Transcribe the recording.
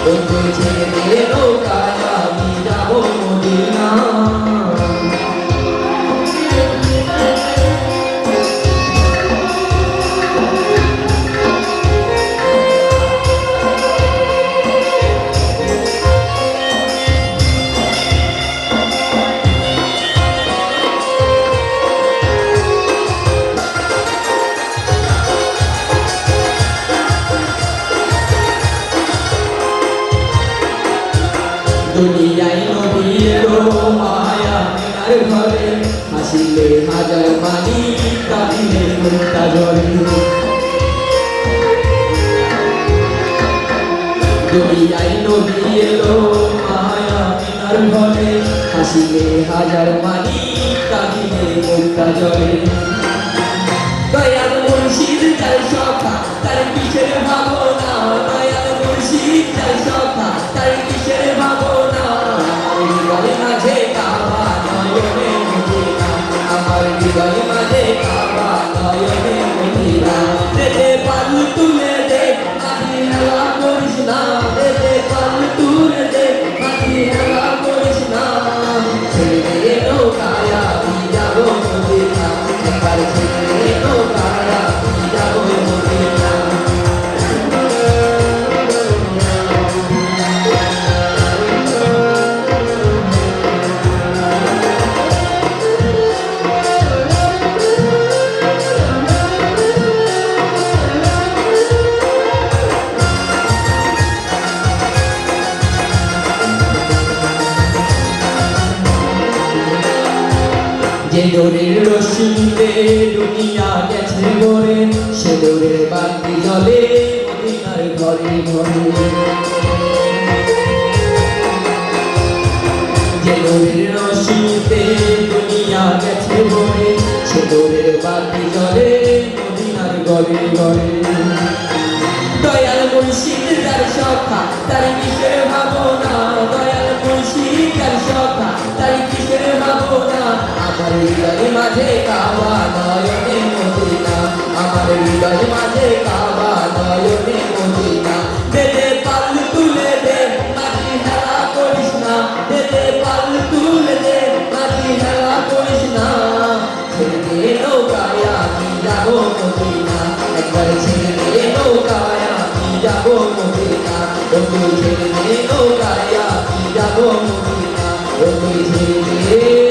বন্ধু ছেড়ে দে নৌকায় আমি যাবো মদিনা। দুনিয়ায় নবী এলো মায়া মিনার ঘরে, হাসিলে হাজার পানি কাঁদিলে মুক্তা ঝরে। দুনিয়ায় নবী এলো মায়া মিনার ঘরে, হাসিলে হাজার পানি কাঁদিলে মুক্তা ঝরে। দয়াল মুর্শিদ তার সখা তার কিসের ভাবনা, দয়াল মুর্শিদ তার সখা তার কিসের ভাবনা। আমার হৃদয় মাঝে কাবা নয়নে মদিনা, আমার হৃদয় মাঝে কাবা নয়নে মদিনা। দে পাল তুলে দে মাঝি হেলা করিস না, দে পাল তুলে দে মাঝি হেলা করিস না। ছেড়ে দে নৌকায় আমি যাবো মদিনা, একবার ছেড়ে দে নৌকায় আমি যাবো মদিনা। যে ডোরের রশিতে দুনিয়া গেছে ভরে, সে ডোরের বাতি জ্বলে মদিনার ঘরে ঘরে। যে ডোরের রশিতে দুনিয়া গেছে ভরে, সে ডোরের বাতি জ্বলে মদিনার ঘরে ঘরে। দয়াল মুর্শিদ তার সখা তার কিসের ভাবনা, দয়াল মুর্শিদ তার সখা তার কিসের ভাবনা। আমার হৃদয় মাঝে কাবা নয়নে মদিনা, আমার হৃদয় মাঝে কাবা নয়নে মদিনা। দে পাল তুলে দে মাঝি হেলা করিস না, দে পাল তুলে দে মাঝি হেলা করিস না। ছেড়ে দে নৌকায় আমি যাবো মদিনা, একবার ছেড়ে দে নৌকায় আমি যাবো মদিনা। বন্ধু ছেড়ে দে নৌকায় আমি যাবো মদিনা, বন্ধু ছেড়ে দে।